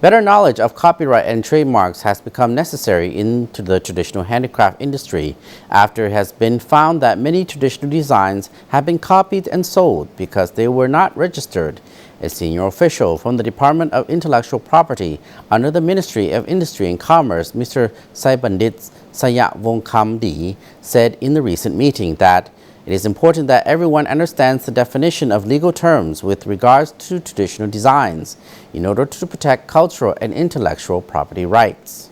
Better knowledge of copyright and trademarks has become necessary into the traditional handicraft industry after it has been found that many traditional designs have been copied and sold because they were not registered. A senior official from the Department of Intellectual Property under the Ministry of Industry and Commerce, Mr. Saibandit Sayawongkamdi, said in the recent meeting that it is important that everyone understands the definition of legal terms with regards to traditional designs in order to protect cultural and intellectual property rights.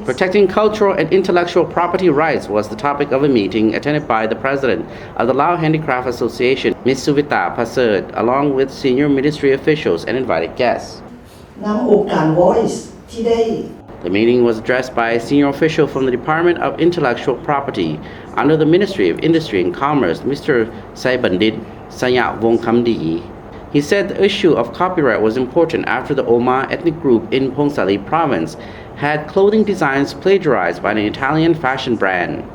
Protecting cultural and intellectual property rights was the topic of a meeting attended by the president of the Lao Handicraft Association, Ms. Suvita Pasert, along with senior ministry officials and invited guests. The meeting was addressed by a senior official from the Department of Intellectual Property under the Ministry of Industry and Commerce, Mr. Saibandit Sayawongkamdi. He said the issue of copyright was important after the Oma ethnic group in Pongsali province had clothing designs plagiarized by an Italian fashion brand.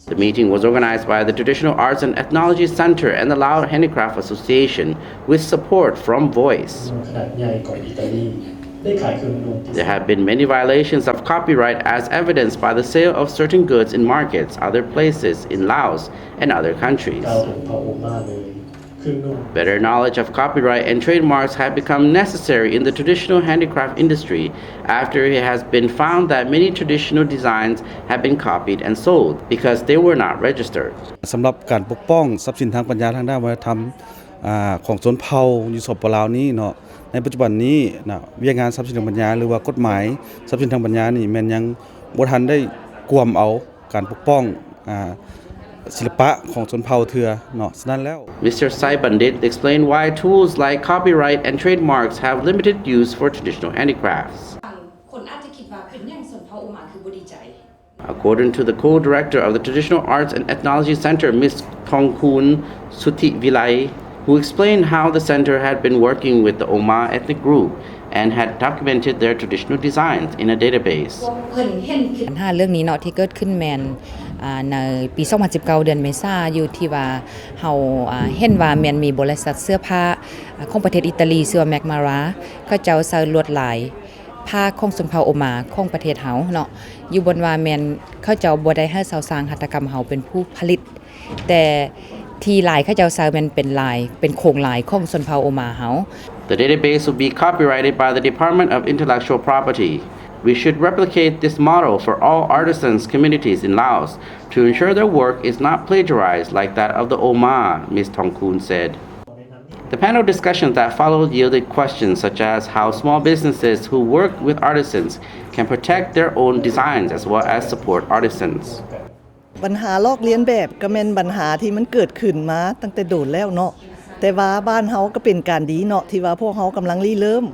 The meeting was organized by the Traditional Arts and Ethnology Center and the Lao Handicraft Association with support from Voice. There have been many violations of copyright as evidenced by the sale of certain goods in markets, other places in Laos and other countries. Better knowledge of copyright and trademarks have become necessary in the traditional handicraft industry after it has been found that many traditional designs have been copied and sold because they were not registered. สำหรับการปกป้องทรัพย์สินทางปัญญาทางด้านวัฒนธรรมของชนเผ่าอยู่สปปลาวนี้เนาะในปัจจุบันนี้นะวิทยางานทรัพย์สินทางปัญญาหรือว่ากฎหมายทรัพย์สินทางปัญญานี่แม้นยังบ่ทันได้กวมเอาการปกป้องศิลปะของชนเผ่าเถือเนาะฉะนั้นแล้ว Mr. Saibandit explained why tools like copyright and trademarks have limited use for traditional handicrafts. According to the co-director of the Traditional Arts and Ethnology Center, Ms. Thongkun Sutivilai, who explained how the center had been working with the Oma ethnic group and had documented their traditional designs in a database. ปัญหาเรื่องนี้เนาะที่เกิดขึ้นแมนในปี 2019 เดือนเมษายนอยู่ที่ว่าเฮาเห็นว่าแมนมีบริษัทเสื้อผ้าของประเทศอิตาลีชื่อว่าแมกมาราเขาเจ้าใส่ลวดลายผ้าของชนเผ่าโอมาของประเทศเฮาเนาะอยู่บนว่าแมนเขาเจ้าบ่ได้ให้ชาวสร้างหัตถกรรมเฮาเป็นผู้ผลิตแต่ที่ลายเขาเจ้าใส่มันเป็นลายเป็นโครงลายของชนเผ่าโอมาเฮา The database will be copyrighted by the Department of Intellectual Property. We should replicate this model for all artisans communities in Laos to ensure their work is not plagiarized like that of the Oma, Ms. Thongkun said. The panel discussions that followed yielded questions such as how small businesses who work with artisans can protect their own designs as well as support artisans. ปัญหาลอกเลียนแบบก็เป็นปัญหาที่มันเกิดขึ้นมาตั้งแต่โดนแล้วเนาะแต่ว่าบ้านเฮาก็เป็นการดีเนาะที่ว่าพวกเฮากำลังเริ่ม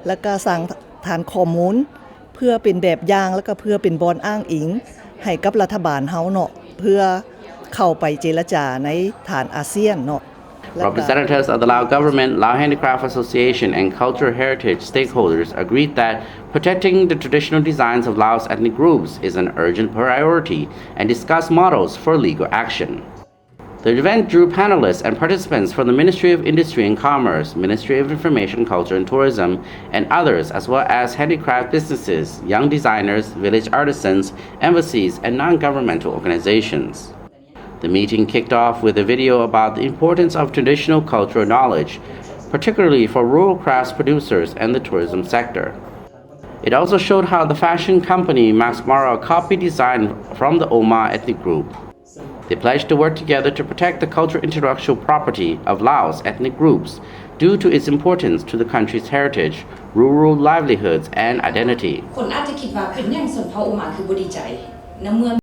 แล้วก็สร้างฐานข้อมูลเพื่อเป็นแบบอย่างแล้วก็เพื่อเป็นบอนอ้างอิงให้กับรัฐบาลเฮาเนาะเพื่อเข้าไปเจรจาในฐานอาเซียนเนาะ Representatives of the Lao government, Lao Handicraft Association, and cultural heritage stakeholders agreed that protecting the traditional designs of Laos ethnic groups is an urgent priority and discussed models for legal action. The event drew panelists and participants from the Ministry of Industry and Commerce, Ministry of Information, Culture and Tourism, and others, as well as handicraft businesses, young designers, village artisans, embassies, and non-governmental organizations. The meeting kicked off with a video about the importance of traditional cultural knowledge, particularly for rural crafts producers and the tourism sector. It also showed how the fashion company Max Mara copied design from the Oma ethnic group. They pledged to work together to protect the cultural intellectual property of Laos ethnic groups due to its importance to the country's heritage, rural livelihoods, and identity.